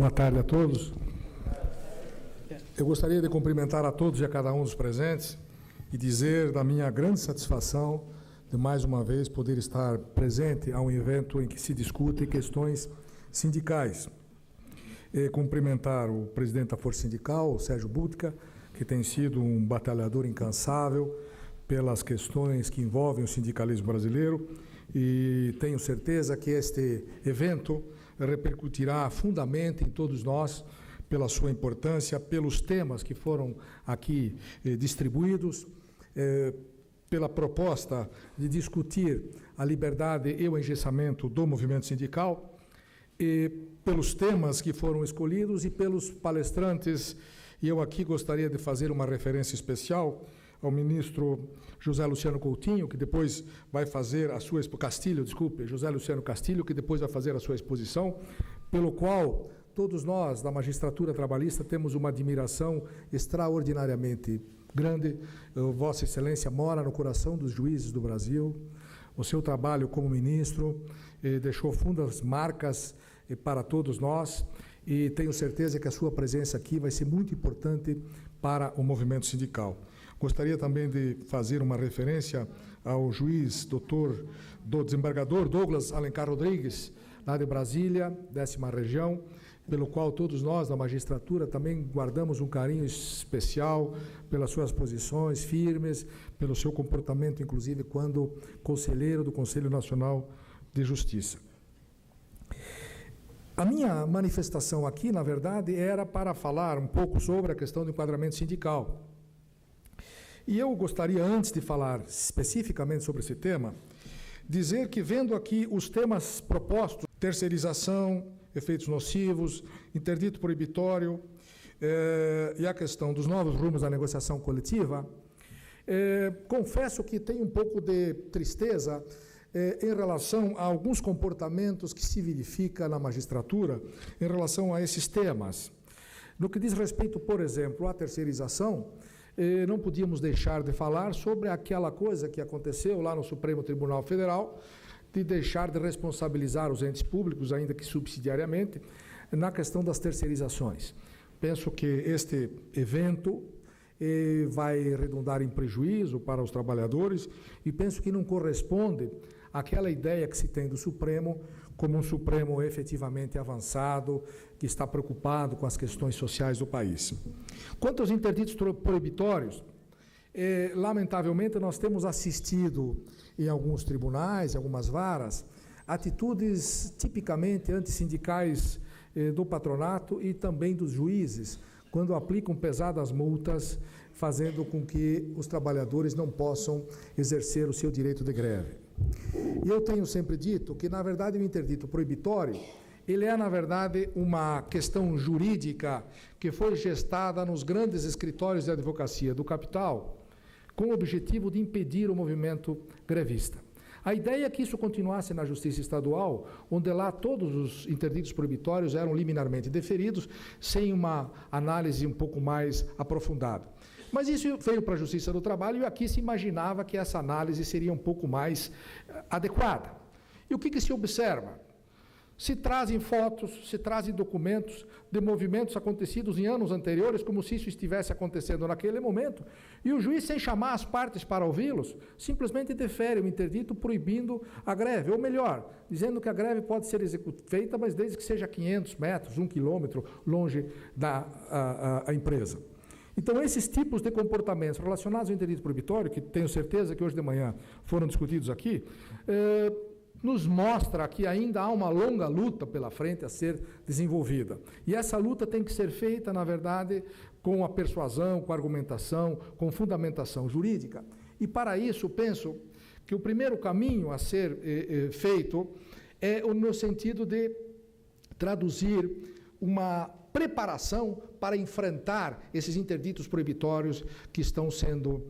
Boa tarde a todos. Eu gostaria de cumprimentar a todos e a cada um dos presentes e dizer da minha grande satisfação de mais uma vez poder estar presente a um evento em que se discutem questões sindicais. E cumprimentar o presidente da Força Sindical, o Sérgio Butka, que tem sido um batalhador incansável pelas questões que envolvem o sindicalismo brasileiro, e tenho certeza que este evento repercutirá fundamente em todos nós, pela sua importância, pelos temas que foram aqui distribuídos, pela proposta de discutir a liberdade e o engessamento do movimento sindical, e pelos temas que foram escolhidos e pelos palestrantes. E eu aqui gostaria de fazer uma referência especial ao ministro José Luciano Coutinho, que depois vai fazer a sua José Luciano Castilho, que depois vai fazer a sua exposição, pelo qual todos nós da magistratura trabalhista temos uma admiração extraordinariamente grande. Vossa Excelência mora no coração dos juízes do Brasil. O seu trabalho como ministro deixou fundas marcas para todos nós, e tenho certeza que a sua presença aqui vai ser muito importante para o movimento sindical. Gostaria também de fazer uma referência ao juiz do desembargador Douglas Alencar Rodrigues, lá de Brasília, 10ª Região, pelo qual todos nós da magistratura também guardamos um carinho especial pelas suas posições firmes, pelo seu comportamento, inclusive, quando conselheiro do Conselho Nacional de Justiça. A minha manifestação aqui, na verdade, era para falar um pouco sobre a questão do enquadramento sindical. E eu gostaria, antes de falar especificamente sobre esse tema, dizer que, vendo aqui os temas propostos, terceirização, efeitos nocivos, interdito proibitório e a questão dos novos rumos da negociação coletiva, confesso que tenho um pouco de tristeza em relação a alguns comportamentos que se verifica na magistratura em relação a esses temas. No que diz respeito, por exemplo, à terceirização, não podíamos deixar de falar sobre aquela coisa que aconteceu lá no Supremo Tribunal Federal, de deixar de responsabilizar os entes públicos, ainda que subsidiariamente, na questão das terceirizações. Penso que este evento vai redundar em prejuízo para os trabalhadores, e penso que não corresponde àquela ideia que se tem do Supremo como um Supremo efetivamente avançado, que está preocupado com as questões sociais do país. Quanto aos interditos proibitórios, lamentavelmente nós temos assistido em alguns tribunais, em algumas varas, atitudes tipicamente antissindicais do patronato e também dos juízes, quando aplicam pesadas multas, fazendo com que os trabalhadores não possam exercer o seu direito de greve. E eu tenho sempre dito que, na verdade, o interdito proibitório, ele é, na verdade, uma questão jurídica que foi gestada nos grandes escritórios de advocacia do capital, com o objetivo de impedir o movimento grevista. A ideia é que isso continuasse na Justiça Estadual, onde lá todos os interditos proibitórios eram liminarmente deferidos, sem uma análise um pouco mais aprofundada. Mas isso veio para a Justiça do Trabalho, e aqui se imaginava que essa análise seria um pouco mais adequada. E o que se observa? Se trazem fotos, se trazem documentos de movimentos acontecidos em anos anteriores, como se isso estivesse acontecendo naquele momento, e o juiz, sem chamar as partes para ouvi-los, simplesmente defere o interdito proibindo a greve, ou melhor, dizendo que a greve pode ser feita, mas desde que seja 500 metros, 1 quilômetro longe da empresa. Então, esses tipos de comportamentos relacionados ao interdito proibitório, que tenho certeza que hoje de manhã foram discutidos aqui, nos mostra que ainda há uma longa luta pela frente a ser desenvolvida. E essa luta tem que ser feita, na verdade, com a persuasão, com a argumentação, com fundamentação jurídica. E, para isso, penso que o primeiro caminho a ser feito é no sentido de traduzir uma preparação para enfrentar esses interditos proibitórios que estão sendo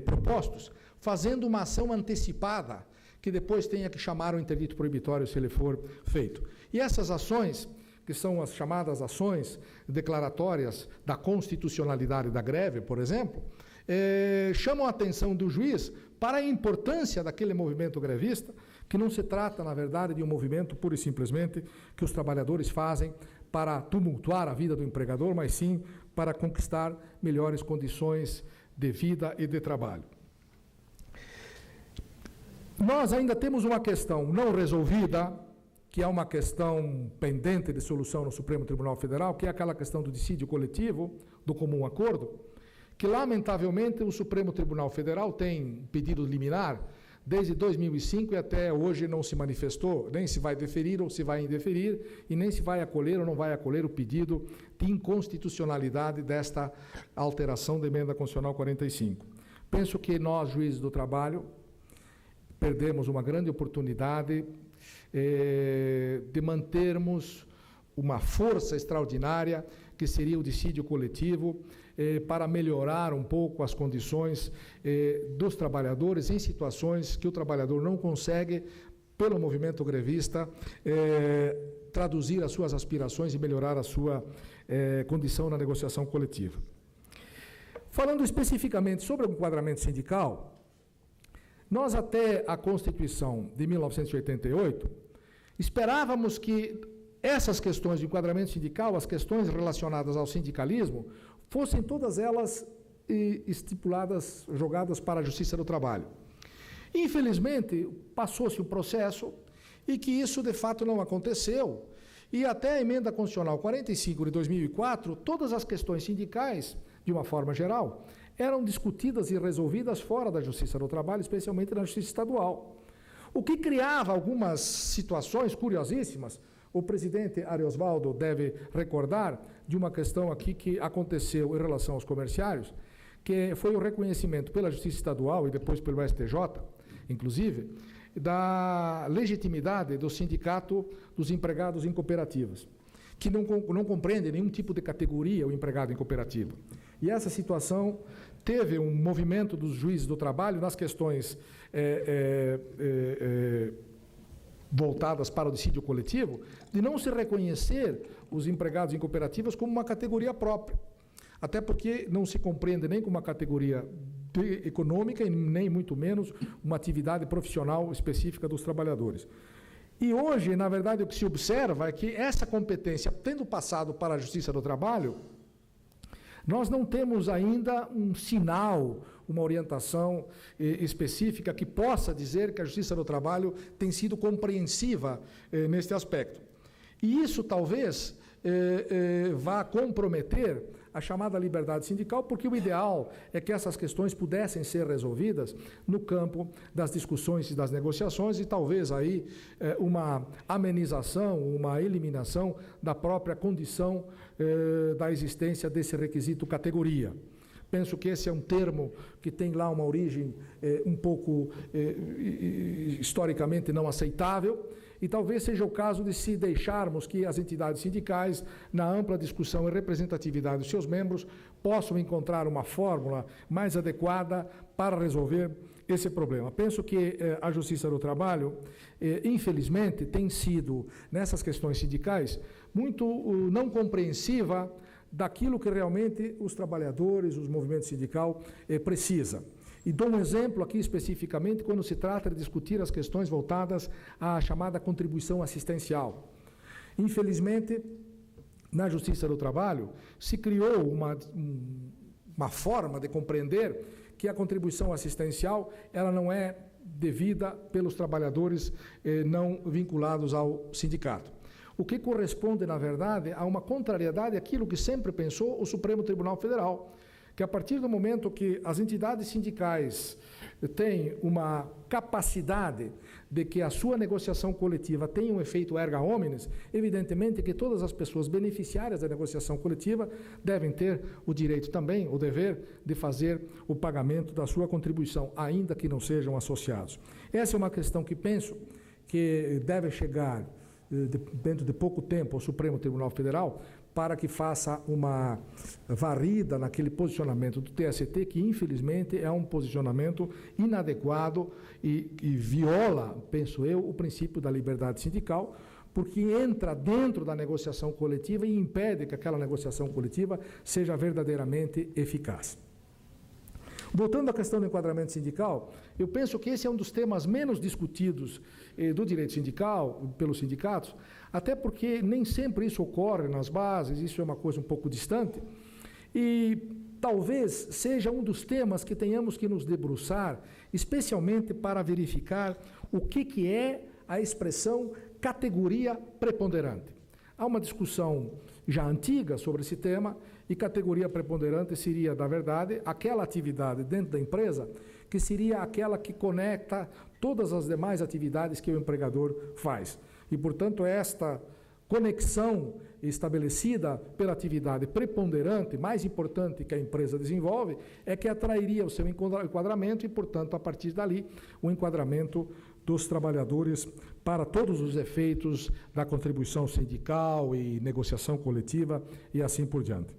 propostos, fazendo uma ação antecipada, que depois tenha que chamar o interdito proibitório se ele for feito. E essas ações, que são as chamadas ações declaratórias da constitucionalidade da greve, por exemplo, chamam a atenção do juiz para a importância daquele movimento grevista, que não se trata, na verdade, de um movimento pura e simplesmente que os trabalhadores fazem para tumultuar a vida do empregador, mas sim para conquistar melhores condições de vida e de trabalho. Nós ainda temos uma questão não resolvida, que é uma questão pendente de solução no Supremo Tribunal Federal, que é aquela questão do dissídio coletivo, do comum acordo, que, lamentavelmente, o Supremo Tribunal Federal tem pedido liminar desde 2005 e até hoje não se manifestou, nem se vai deferir ou se vai indeferir, e nem se vai acolher ou não vai acolher o pedido de inconstitucionalidade desta alteração da Emenda Constitucional 45. Penso que nós, juízes do trabalho, perdemos uma grande oportunidade de mantermos uma força extraordinária, que seria o dissídio coletivo, para melhorar um pouco as condições dos trabalhadores em situações que o trabalhador não consegue, pelo movimento grevista, traduzir as suas aspirações e melhorar a sua condição na negociação coletiva. Falando especificamente sobre o enquadramento sindical, nós, até a Constituição de 1988, esperávamos que essas questões de enquadramento sindical, as questões relacionadas ao sindicalismo, fossem todas elas estipuladas, jogadas para a Justiça do Trabalho. Infelizmente, passou-se um processo e que isso, de fato, não aconteceu. E até a Emenda Constitucional 45 de 2004, todas as questões sindicais, de uma forma geral, eram discutidas e resolvidas fora da Justiça do Trabalho, especialmente na Justiça Estadual. O que criava algumas situações curiosíssimas. O presidente Ariosvaldo deve recordar de uma questão aqui que aconteceu em relação aos comerciários, que foi o reconhecimento pela Justiça Estadual e depois pelo STJ, inclusive, da legitimidade do sindicato dos empregados em cooperativas, que não compreende nenhum tipo de categoria o empregado em cooperativa. E essa situação teve um movimento dos juízes do trabalho nas questões voltadas para o dissídio coletivo, de não se reconhecer os empregados em cooperativas como uma categoria própria, até porque não se compreende nem como uma categoria econômica e nem muito menos uma atividade profissional específica dos trabalhadores. E hoje, na verdade, o que se observa é que essa competência, tendo passado para a Justiça do Trabalho, nós não temos ainda um sinal, uma orientação específica que possa dizer que a Justiça do Trabalho tem sido compreensiva neste aspecto. E isso talvez vá comprometer a chamada liberdade sindical, porque o ideal é que essas questões pudessem ser resolvidas no campo das discussões e das negociações e talvez aí uma amenização, uma eliminação da própria condição da existência desse requisito categoria. Penso que esse é um termo que tem lá uma origem um pouco historicamente não aceitável, e talvez seja o caso de se deixarmos que as entidades sindicais, na ampla discussão e representatividade dos seus membros, possam encontrar uma fórmula mais adequada para resolver esse problema. Penso que a Justiça do Trabalho, infelizmente, tem sido, nessas questões sindicais, muito não compreensiva daquilo que realmente os trabalhadores, os movimentos sindical precisam. E dou um exemplo aqui especificamente quando se trata de discutir as questões voltadas à chamada contribuição assistencial. Infelizmente, na Justiça do Trabalho, se criou uma forma de compreender que a contribuição assistencial ela não é devida pelos trabalhadores não vinculados ao sindicato. O que corresponde, na verdade, a uma contrariedade àquilo que sempre pensou o Supremo Tribunal Federal, que a partir do momento que as entidades sindicais têm uma capacidade de que a sua negociação coletiva tenha um efeito erga omnes, evidentemente que todas as pessoas beneficiárias da negociação coletiva devem ter o direito também, o dever de fazer o pagamento da sua contribuição, ainda que não sejam associados. Essa é uma questão que penso que deve chegar dentro de pouco tempo ao Supremo Tribunal Federal, para que faça uma varrida naquele posicionamento do TST, que infelizmente é um posicionamento inadequado e viola, penso eu, o princípio da liberdade sindical, porque entra dentro da negociação coletiva e impede que aquela negociação coletiva seja verdadeiramente eficaz. Voltando à questão do enquadramento sindical, eu penso que esse é um dos temas menos discutidos do direito sindical, pelos sindicatos, até porque nem sempre isso ocorre nas bases, isso é uma coisa um pouco distante, e talvez seja um dos temas que tenhamos que nos debruçar, especialmente para verificar o que é a expressão categoria preponderante. Há uma discussão já antiga sobre esse tema, e categoria preponderante seria, na verdade, aquela atividade dentro da empresa que seria aquela que conecta todas as demais atividades que o empregador faz. E, portanto, esta conexão estabelecida pela atividade preponderante, mais importante que a empresa desenvolve, é que atrairia o seu enquadramento e, portanto, a partir dali, o enquadramento dos trabalhadores para todos os efeitos da contribuição sindical e negociação coletiva e assim por diante.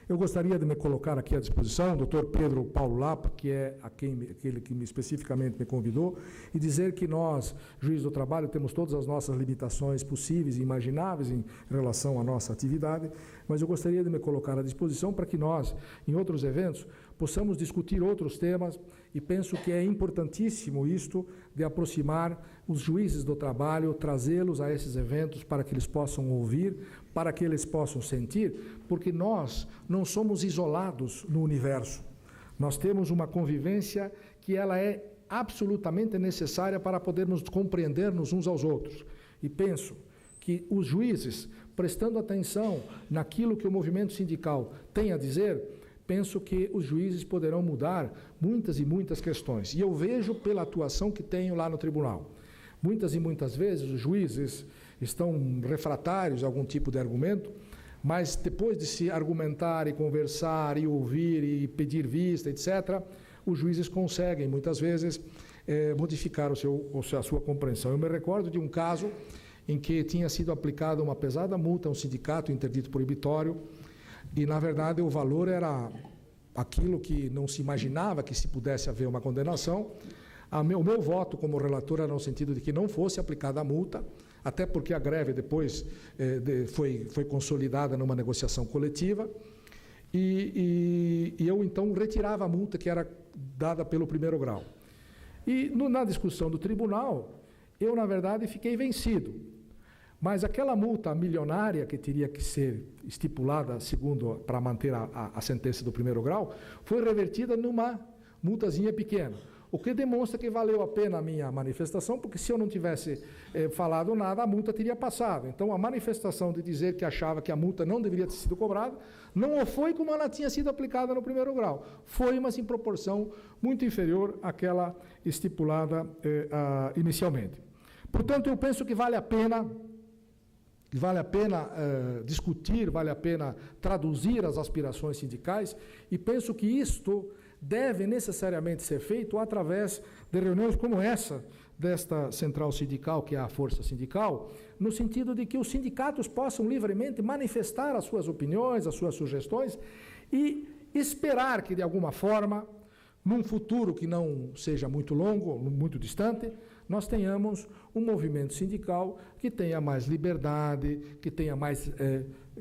Eu gostaria de me colocar aqui à disposição, o Dr. Pedro Paulo Lapa, que é aquele que especificamente me convidou, e dizer que nós, juízes do trabalho, temos todas as nossas limitações possíveis e imagináveis em relação à nossa atividade, mas eu gostaria de me colocar à disposição para que nós, em outros eventos, possamos discutir outros temas, e penso que é importantíssimo isto de aproximar os juízes do trabalho, trazê-los a esses eventos para que eles possam ouvir, para que eles possam sentir, porque nós não somos isolados no universo. Nós temos uma convivência que ela é absolutamente necessária para podermos compreender-nos uns aos outros. E penso que os juízes, prestando atenção naquilo que o movimento sindical tem a dizer, penso que os juízes poderão mudar muitas e muitas questões. E eu vejo pela atuação que tenho lá no tribunal. Muitas e muitas vezes os juízes estão refratários a algum tipo de argumento, mas depois de se argumentar e conversar e ouvir e pedir vista, etc., os juízes conseguem, muitas vezes, modificar a sua compreensão. Eu me recordo de um caso em que tinha sido aplicada uma pesada multa a um sindicato interdito proibitório, e, na verdade, o valor era aquilo que não se imaginava que se pudesse haver uma condenação. O meu voto como relator era no sentido de que não fosse aplicada a multa, até porque a greve depois foi consolidada numa negociação coletiva, e eu, então, retirava a multa que era dada pelo primeiro grau. E, na discussão do tribunal, eu, na verdade, fiquei vencido. Mas aquela multa milionária que teria que ser estipulada para manter a sentença do primeiro grau, foi revertida numa multazinha pequena, o que demonstra que valeu a pena a minha manifestação, porque se eu não tivesse falado nada, a multa teria passado. Então, a manifestação de dizer que achava que a multa não deveria ter sido cobrada, não foi como ela tinha sido aplicada no primeiro grau. Foi, mas em proporção muito inferior àquela estipulada inicialmente. Portanto, eu penso que vale a pena discutir, vale a pena traduzir as aspirações sindicais, e penso que isto deve necessariamente ser feito através de reuniões como essa, desta central sindical, que é a força sindical, no sentido de que os sindicatos possam livremente manifestar as suas opiniões, as suas sugestões, e esperar que, de alguma forma, num futuro que não seja muito longo, muito distante, nós tenhamos um movimento sindical que tenha mais liberdade,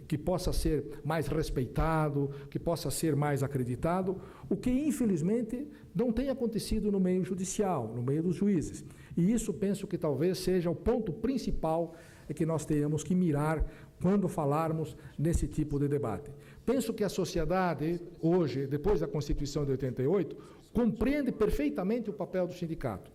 que possa ser mais respeitado, que possa ser mais acreditado, o que, infelizmente, não tem acontecido no meio judicial, no meio dos juízes. E isso penso que talvez seja o ponto principal que nós tenhamos que mirar quando falarmos nesse tipo de debate. Penso que a sociedade, hoje, depois da Constituição de 88, compreende perfeitamente o papel do sindicato.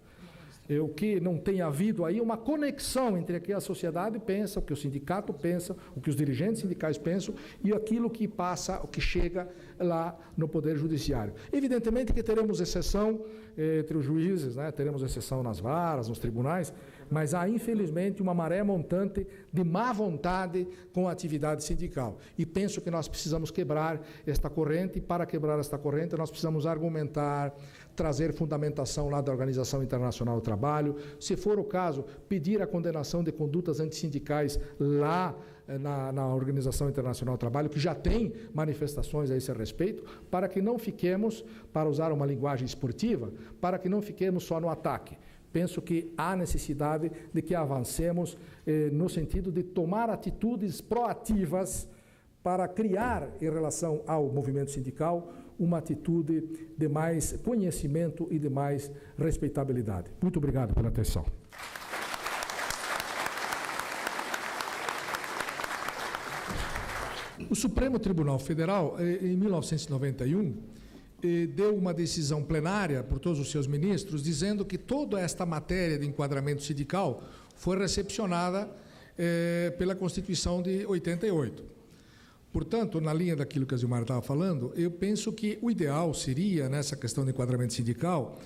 O que não tem havido aí uma conexão entre o que a sociedade pensa, o que o sindicato pensa, o que os dirigentes sindicais pensam e aquilo que passa, o que chega lá no Poder Judiciário. Evidentemente que teremos exceção entre os juízes, né? Teremos exceção nas varas, nos tribunais, mas há, infelizmente, uma maré montante de má vontade com a atividade sindical. E penso que nós precisamos quebrar esta corrente, e para quebrar esta corrente nós precisamos argumentar, trazer fundamentação lá da Organização Internacional do Trabalho, se for o caso, pedir a condenação de condutas antissindicais lá na Organização Internacional do Trabalho, que já tem manifestações a esse respeito, para que não fiquemos, para usar uma linguagem esportiva, para que não fiquemos só no ataque. Penso que há necessidade de que avancemos no sentido de tomar atitudes proativas para criar, em relação ao movimento sindical, uma atitude de mais conhecimento e de mais respeitabilidade. Muito obrigado pela atenção. O Supremo Tribunal Federal, em 1991, deu uma decisão plenária por todos os seus ministros, dizendo que toda esta matéria de enquadramento sindical foi recepcionada pela Constituição de 88. Portanto, na linha daquilo que a Zilmar estava falando, eu penso que o ideal seria, nessa questão de enquadramento sindical,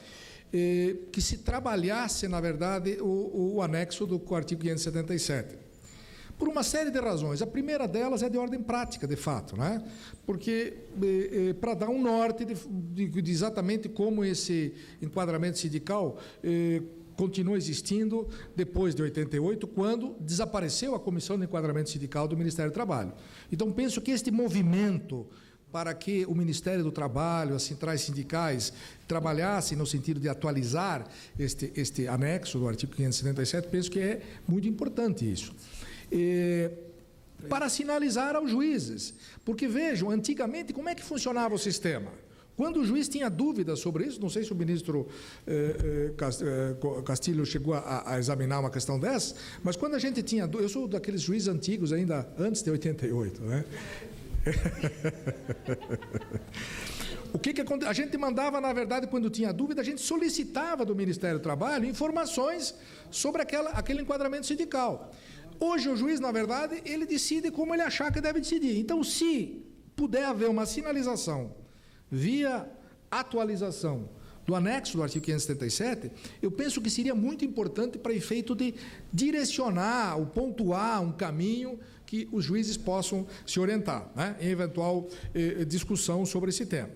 que se trabalhasse, na verdade, o anexo do artigo 577. Por uma série de razões. A primeira delas é de ordem prática, de fato, né? Porque para dar um norte de exatamente como esse enquadramento sindical continua existindo depois de 88, quando desapareceu a Comissão de Enquadramento Sindical do Ministério do Trabalho. Então, penso que este movimento para que o Ministério do Trabalho, as centrais sindicais, trabalhassem no sentido de atualizar este anexo do artigo 577, penso que é muito importante isso. Para sinalizar aos juízes, porque vejam, antigamente como é que funcionava o sistema? Quando o juiz tinha dúvidas sobre isso, não sei se o ministro Castilho chegou a examinar uma questão dessa, mas quando a gente tinha dúvidas, eu sou daqueles juízes antigos ainda antes de 88, né? O que a gente mandava, na verdade, quando tinha dúvida, a gente solicitava do Ministério do Trabalho informações sobre aquele enquadramento sindical. Hoje, o juiz, na verdade, ele decide como ele achar que deve decidir. Então, se puder haver uma sinalização via atualização do anexo do artigo 577, eu penso que seria muito importante para efeito de direcionar, ou pontuar um caminho que os juízes possam se orientar, né, em eventual discussão sobre esse tema.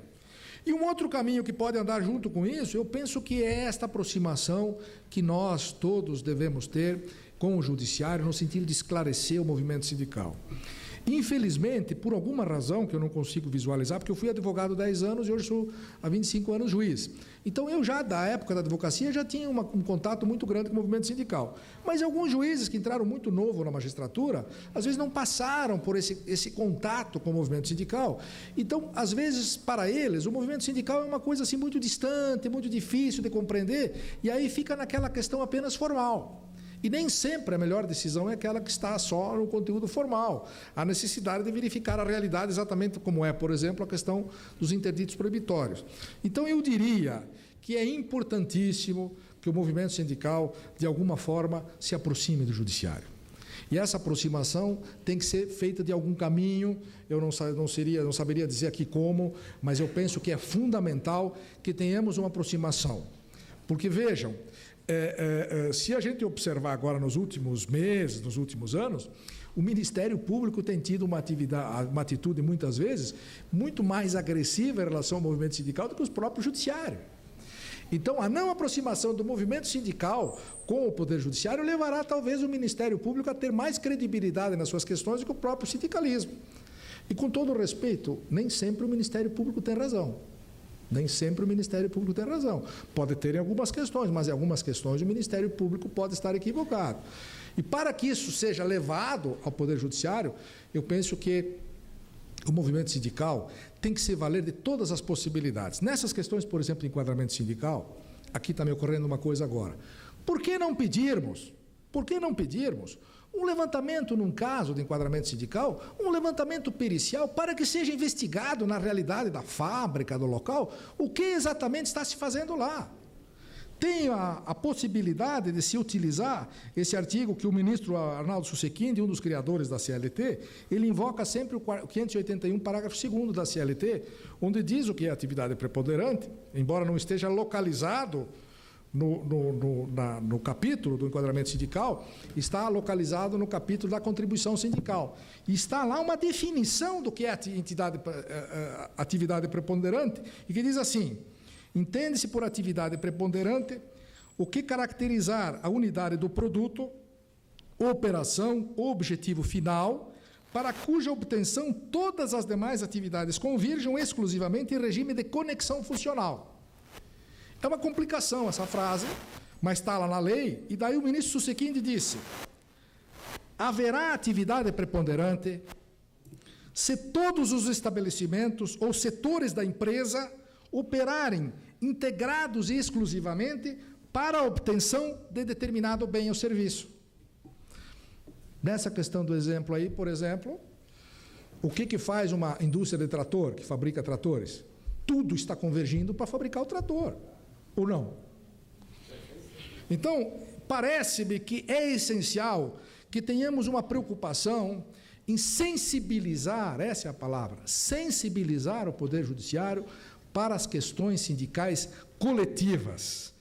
E um outro caminho que pode andar junto com isso, eu penso que é esta aproximação que nós todos devemos ter com o judiciário, no sentido de esclarecer o movimento sindical. Infelizmente, por alguma razão que eu não consigo visualizar, porque eu fui advogado há 10 anos e hoje sou há 25 anos juiz. Então, eu já, da época da advocacia, já tinha um contato muito grande com o movimento sindical. Mas alguns juízes que entraram muito novo na magistratura, às vezes não passaram por esse contato com o movimento sindical. Então, às vezes, para eles, o movimento sindical é uma coisa assim muito distante, muito difícil de compreender, e aí fica naquela questão apenas formal. E nem sempre a melhor decisão é aquela que está só no conteúdo formal. Há necessidade de verificar a realidade exatamente como é, por exemplo, a questão dos interditos proibitórios. Então, eu diria que é importantíssimo que o movimento sindical, de alguma forma, se aproxime do judiciário. E essa aproximação tem que ser feita de algum caminho, eu não saberia dizer aqui como, mas eu penso que é fundamental que tenhamos uma aproximação. Porque, vejam, se a gente observar agora nos últimos meses, nos últimos anos, o Ministério Público tem tido uma atitude, muitas vezes, muito mais agressiva em relação ao movimento sindical do que o próprio judiciário. Então, a não aproximação do movimento sindical com o Poder Judiciário levará, talvez, o Ministério Público a ter mais credibilidade nas suas questões do que o próprio sindicalismo. E, com todo o respeito, nem sempre o Ministério Público tem razão. Nem sempre o Ministério Público tem razão. Pode ter em algumas questões, mas em algumas questões o Ministério Público pode estar equivocado. E para que isso seja levado ao Poder Judiciário, eu penso que o movimento sindical tem que se valer de todas as possibilidades. Nessas questões, por exemplo, de enquadramento sindical, aqui está me ocorrendo uma coisa agora. Por que não pedirmos um levantamento num caso de enquadramento sindical, um levantamento pericial para que seja investigado na realidade da fábrica, do local, o que exatamente está se fazendo lá? Tem a possibilidade de se utilizar esse artigo que o ministro Arnaldo Susequinde, um dos criadores da CLT, ele invoca sempre o 581, parágrafo 2º da CLT, onde diz o que é atividade preponderante, embora não esteja localizado no capítulo do enquadramento sindical, está localizado no capítulo da contribuição sindical. E está lá uma definição do que é atividade preponderante, e que diz assim: entende-se por atividade preponderante o que caracterizar a unidade do produto, operação ou objetivo final, para cuja obtenção todas as demais atividades convirjam exclusivamente em regime de conexão funcional. É uma complicação essa frase, mas está lá na lei, e daí o ministro Susequinde disse: haverá atividade preponderante se todos os estabelecimentos ou setores da empresa operarem integrados e exclusivamente para a obtenção de determinado bem ou serviço. Nessa questão do exemplo aí, por exemplo, o que faz uma indústria de trator, que fabrica tratores? Tudo está convergindo para fabricar o trator, ou não? Então, parece-me que é essencial que tenhamos uma preocupação em sensibilizar, essa é a palavra, sensibilizar o Poder Judiciário para as questões sindicais coletivas.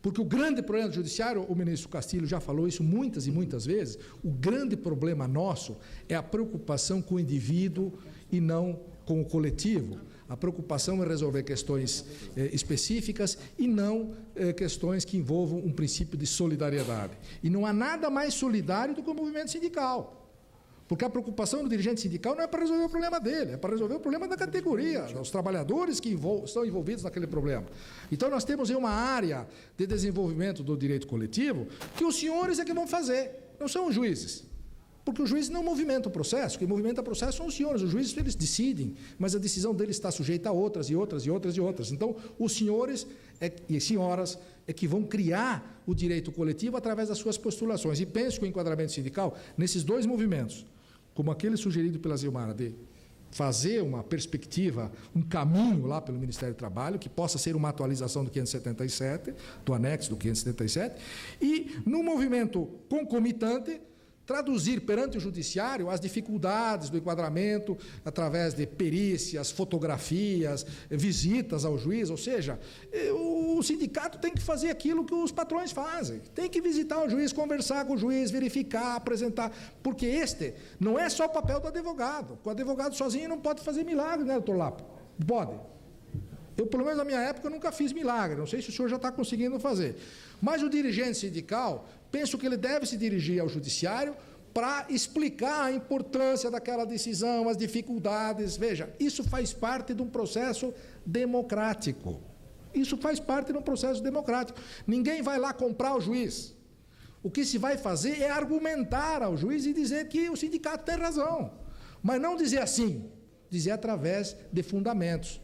Porque o grande problema do Judiciário, o ministro Castilho já falou isso muitas e muitas vezes, o grande problema nosso é a preocupação com o indivíduo e não com o coletivo. A preocupação é resolver questões específicas e não questões que envolvam um princípio de solidariedade. E não há nada mais solidário do que o movimento sindical. Porque a preocupação do dirigente sindical não é para resolver o problema dele, é para resolver o problema da categoria, os trabalhadores que estão envolvidos naquele problema. Então, nós temos aí uma área de desenvolvimento do direito coletivo que os senhores é que vão fazer, não são os juízes. Porque os juízes não movimentam o processo, quem movimenta o processo são os senhores. Os juízes, eles decidem, mas a decisão deles está sujeita a outras e outras e outras e outras. Então, os senhores e senhoras é que vão criar o direito coletivo através das suas postulações. E penso que o enquadramento sindical, nesses dois movimentos, como aquele sugerido pela Zilmara, de fazer uma perspectiva, um caminho lá pelo Ministério do Trabalho, que possa ser uma atualização do 577, do anexo do 577, e, no movimento concomitante, traduzir perante o Judiciário as dificuldades do enquadramento através de perícias, fotografias, visitas ao juiz, ou seja, o sindicato tem que fazer aquilo que os patrões fazem, tem que visitar o juiz, conversar com o juiz, verificar, apresentar, porque este não é só o papel do advogado, o advogado sozinho não pode fazer milagre, né, doutor Lapo? Pode. Eu, pelo menos na minha época, nunca fiz milagre, não sei se o senhor já está conseguindo fazer. Mas o dirigente sindical, penso que ele deve se dirigir ao Judiciário para explicar a importância daquela decisão, as dificuldades. Veja, isso faz parte de um processo democrático. Isso faz parte de um processo democrático. Ninguém vai lá comprar o juiz. O que se vai fazer é argumentar ao juiz e dizer que o sindicato tem razão. Mas não dizer assim, dizer através de fundamentos.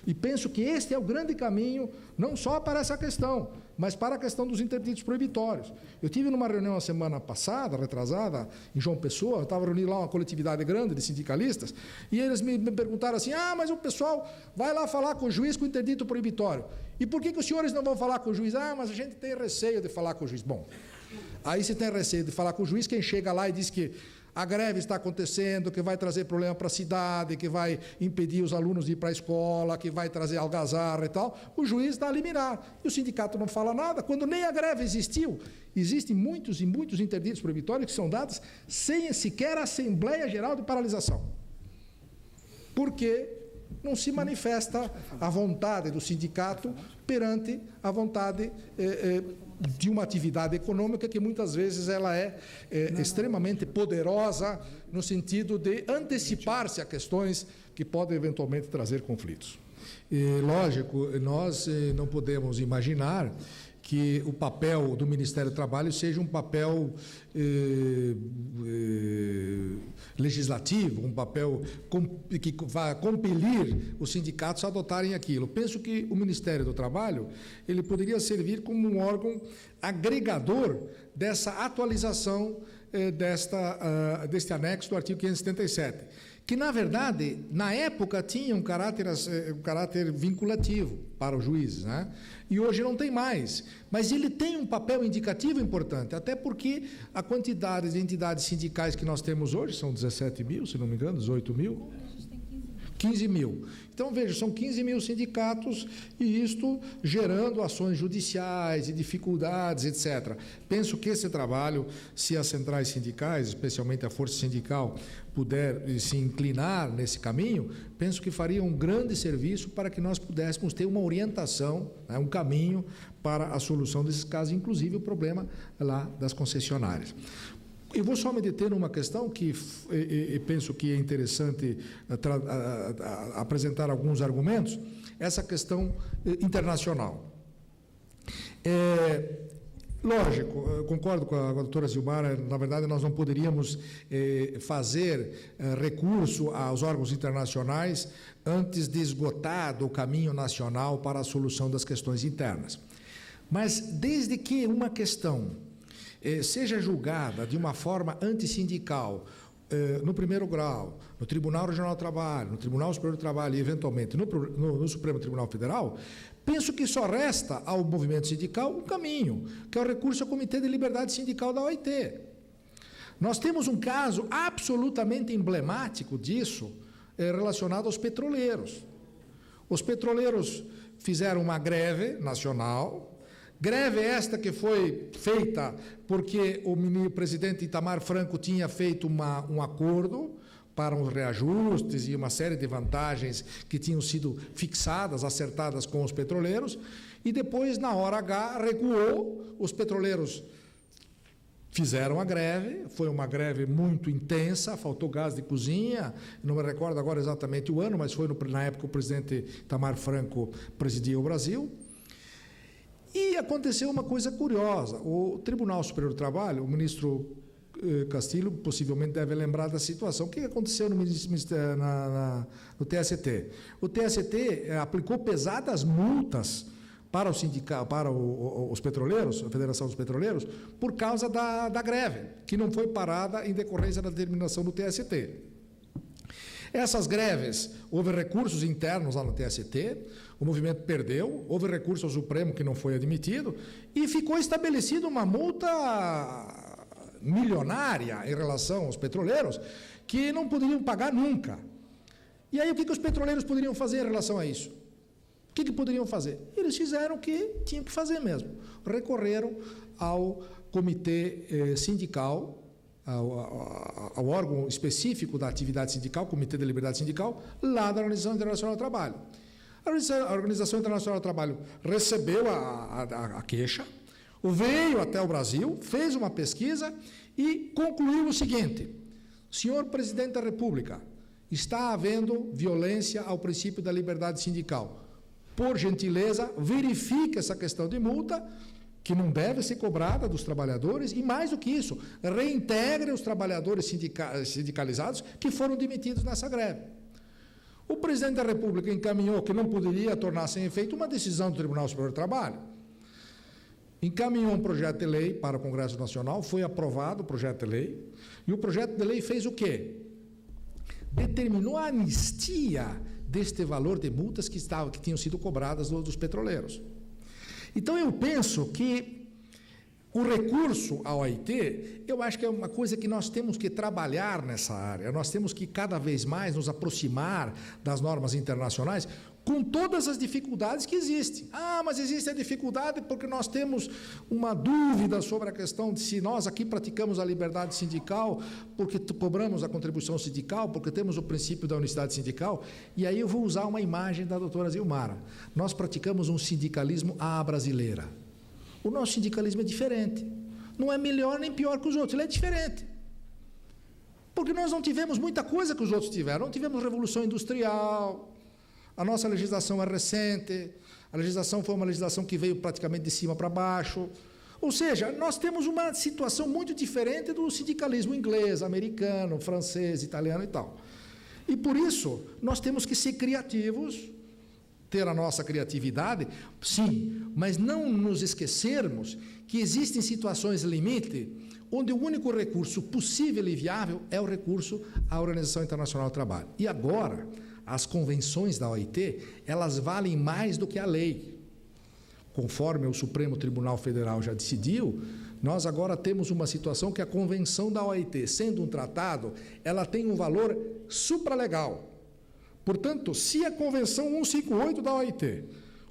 E penso que este é o grande caminho, não só para essa questão, mas para a questão dos interditos proibitórios. Eu tive numa reunião a semana passada, retrasada, em João Pessoa, eu estava reunindo lá uma coletividade grande de sindicalistas, e eles me perguntaram assim, mas o pessoal vai lá falar com o juiz com interdito proibitório. E por que os senhores não vão falar com o juiz? Mas a gente tem receio de falar com o juiz. Bom, aí se tem receio de falar com o juiz, quem chega lá e diz que a greve está acontecendo, que vai trazer problema para a cidade, que vai impedir os alunos de ir para a escola, que vai trazer algazarra e tal, o juiz dá liminar. E o sindicato não fala nada, quando nem a greve existiu. Existem muitos e muitos interditos proibitórios que são dados sem sequer a Assembleia Geral de Paralisação. Porque não se manifesta a vontade do sindicato perante a vontade de uma atividade econômica que muitas vezes ela é extremamente poderosa no sentido de antecipar-se a questões que podem eventualmente trazer conflitos. E, lógico, nós não podemos imaginar que o papel do Ministério do Trabalho seja um papel legislativo, um papel que vá compelir os sindicatos a adotarem aquilo. Penso que o Ministério do Trabalho ele poderia servir como um órgão agregador dessa atualização deste anexo do artigo 577, que, na verdade, na época tinha um caráter vinculativo para os juízes, né? E hoje não tem mais. Mas ele tem um papel indicativo importante, até porque a quantidade de entidades sindicais que nós temos hoje são 17 mil, se não me engano, 18 mil. 15 mil. Então, veja, são 15 mil sindicatos e isto gerando ações judiciais e dificuldades, etc. Penso que esse trabalho, se as centrais sindicais, especialmente a força sindical, puder se inclinar nesse caminho, penso que faria um grande serviço para que nós pudéssemos ter uma orientação, né, um caminho para a solução desses casos, inclusive o problema lá das concessionárias. Eu vou só me deter numa questão que penso que é interessante apresentar alguns argumentos, essa questão internacional. Lógico, eu concordo com a doutora Zilmara. Na verdade, nós não poderíamos fazer recurso aos órgãos internacionais antes de esgotado o caminho nacional para a solução das questões internas. Mas, desde que uma questão seja julgada de uma forma antissindical, no primeiro grau, no Tribunal Regional do Trabalho, no Tribunal Superior do Trabalho e, eventualmente, no Supremo Tribunal Federal, penso que só resta ao movimento sindical um caminho, que é o recurso ao Comitê de Liberdade Sindical da OIT. Nós temos um caso absolutamente emblemático disso, relacionado aos petroleiros. Os petroleiros fizeram uma greve nacional, greve esta que foi feita porque o presidente Itamar Franco tinha feito um acordo para uns reajustes e uma série de vantagens que tinham sido fixadas, acertadas com os petroleiros, e depois, na hora H, recuou, os petroleiros fizeram a greve, foi uma greve muito intensa, faltou gás de cozinha, não me recordo agora exatamente o ano, mas foi na época que o presidente Itamar Franco presidia o Brasil. E aconteceu uma coisa curiosa, o Tribunal Superior do Trabalho, o ministro Castilho possivelmente deve lembrar da situação. O que aconteceu no TST? O TST aplicou pesadas multas para os petroleiros, a Federação dos Petroleiros, por causa da greve, que não foi parada em decorrência da determinação do TST. Essas greves, houve recursos internos lá no TST, o movimento perdeu, houve recurso ao Supremo que não foi admitido, e ficou estabelecida uma multa milionária em relação aos petroleiros, que não poderiam pagar nunca. E aí o que os petroleiros poderiam fazer em relação a isso? O que poderiam fazer? Eles fizeram o que tinham que fazer mesmo. Recorreram ao comitê sindical, ao órgão específico da atividade sindical, Comitê de Liberdade Sindical, lá da Organização Internacional do Trabalho. A Organização Internacional do Trabalho recebeu a queixa, veio até o Brasil, fez uma pesquisa e concluiu o seguinte: senhor presidente da República, está havendo violência ao princípio da liberdade sindical. Por gentileza, verifique essa questão de multa, que não deve ser cobrada dos trabalhadores, e mais do que isso, reintegre os trabalhadores sindicalizados que foram demitidos nessa greve. O presidente da República encaminhou que não poderia tornar sem efeito uma decisão do Tribunal Superior do Trabalho. Encaminhou um projeto de lei para o Congresso Nacional, foi aprovado o projeto de lei, e o projeto de lei fez o quê? Determinou a anistia deste valor de multas que tinham sido cobradas dos petroleiros. Então, eu penso que o recurso à OIT, eu acho que é uma coisa que nós temos que trabalhar nessa área, nós temos que cada vez mais nos aproximar das normas internacionais, com todas as dificuldades que existem. Mas existe a dificuldade porque nós temos uma dúvida sobre a questão de se nós aqui praticamos a liberdade sindical, porque cobramos a contribuição sindical, porque temos o princípio da unicidade sindical. E aí eu vou usar uma imagem da doutora Zilmara. Nós praticamos um sindicalismo à brasileira. O nosso sindicalismo é diferente. Não é melhor nem pior que os outros, ele é diferente. Porque nós não tivemos muita coisa que os outros tiveram. Não tivemos revolução industrial. A nossa legislação é recente, a legislação foi uma legislação que veio praticamente de cima para baixo. Ou seja, nós temos uma situação muito diferente do sindicalismo inglês, americano, francês, italiano e tal. E por isso, nós temos que ser criativos, ter a nossa criatividade, sim, mas não nos esquecermos que existem situações limite onde o único recurso possível e viável é o recurso à Organização Internacional do Trabalho. E agora, as convenções da OIT, elas valem mais do que a lei. Conforme o Supremo Tribunal Federal já decidiu, nós agora temos uma situação que a convenção da OIT, sendo um tratado, ela tem um valor supralegal. Portanto, se a Convenção 158 da OIT,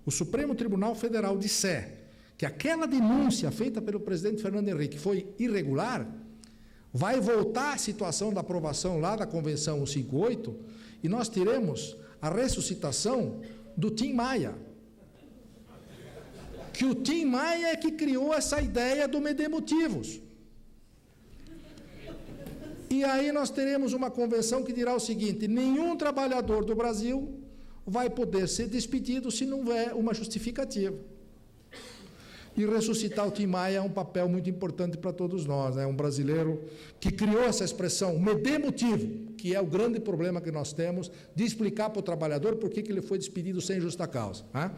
o Supremo Tribunal Federal disser que aquela denúncia feita pelo presidente Fernando Henrique foi irregular, vai voltar à situação da aprovação lá da Convenção 158 e nós teremos a ressuscitação do Tim Maia. Que o Tim Maia é que criou essa ideia do medemotivos. E aí nós teremos uma convenção que dirá o seguinte: nenhum trabalhador do Brasil vai poder ser despedido se não houver uma justificativa. E ressuscitar o Tim Maia é um papel muito importante para todos nós, né? Um brasileiro que criou essa expressão, me dê motivo, que é o grande problema que nós temos, de explicar para o trabalhador por que ele foi despedido sem justa causa, né?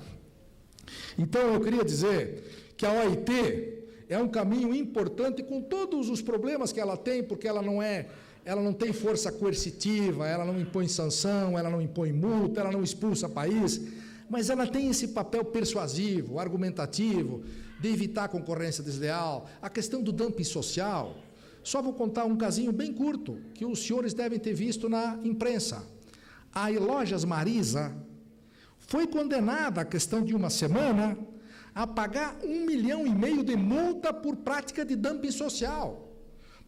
Então, eu queria dizer que a OIT é um caminho importante com todos os problemas que ela tem, porque ela não tem força coercitiva, ela não impõe sanção, ela não impõe multa, ela não expulsa país, mas ela tem esse papel persuasivo, argumentativo, de evitar a concorrência desleal, a questão do dumping social. Só vou contar um casinho bem curto, que os senhores devem ter visto na imprensa. A Lojas Marisa foi condenada, a questão de uma semana, a pagar 1,5 milhão de multa por prática de dumping social.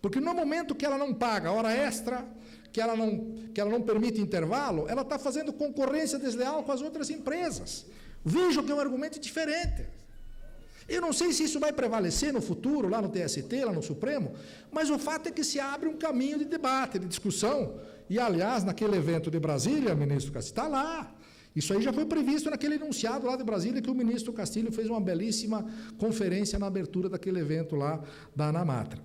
Porque no momento que ela não paga hora extra, que ela não permite intervalo, ela está fazendo concorrência desleal com as outras empresas. Vejo que é um argumento diferente. Eu não sei se isso vai prevalecer no futuro, lá no TST, lá no Supremo, mas o fato é que se abre um caminho de debate, de discussão. E, aliás, naquele evento de Brasília, ministro Castilho, está lá. Isso aí já foi previsto naquele enunciado lá de Brasília, que o ministro Castilho fez uma belíssima conferência na abertura daquele evento lá da Anamatra.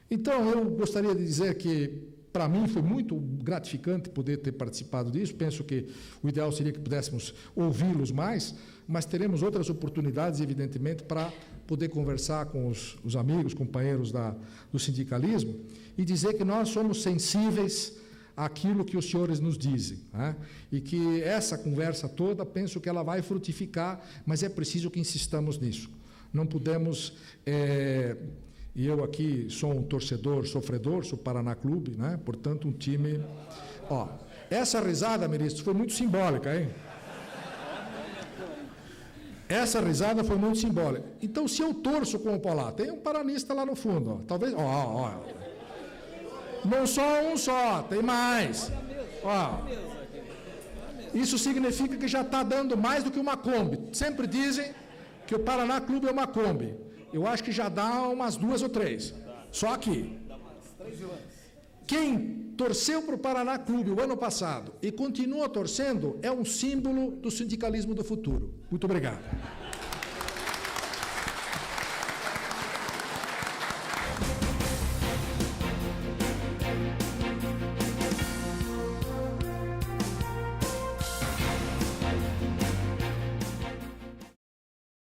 Então, eu gostaria de dizer que, para mim, foi muito gratificante poder ter participado disso. Penso que o ideal seria que pudéssemos ouvi-los mais, mas teremos outras oportunidades, evidentemente, para poder conversar com os amigos, companheiros do sindicalismo, e dizer que nós somos sensíveis àquilo que os senhores nos dizem, né? E que essa conversa toda, penso que ela vai frutificar, mas é preciso que insistamos nisso. Não podemos... E eu aqui sou um torcedor sofredor, sou Paraná Clube, né? Portanto, um time... Ó, essa risada, ministro, foi muito simbólica, hein? Essa risada foi muito simbólica. Então, se eu torço com o Polar, tem um paranista lá no fundo, ó. Talvez... Ó. Não só um só, tem mais. Ó. Isso significa que já está dando mais do que uma Kombi. Sempre dizem que o Paraná Clube é uma Kombi. Eu acho que já dá umas 2 ou 3. Só aqui. Quem torceu para o Paraná Clube o ano passado e continua torcendo é um símbolo do sindicalismo do futuro. Muito obrigado.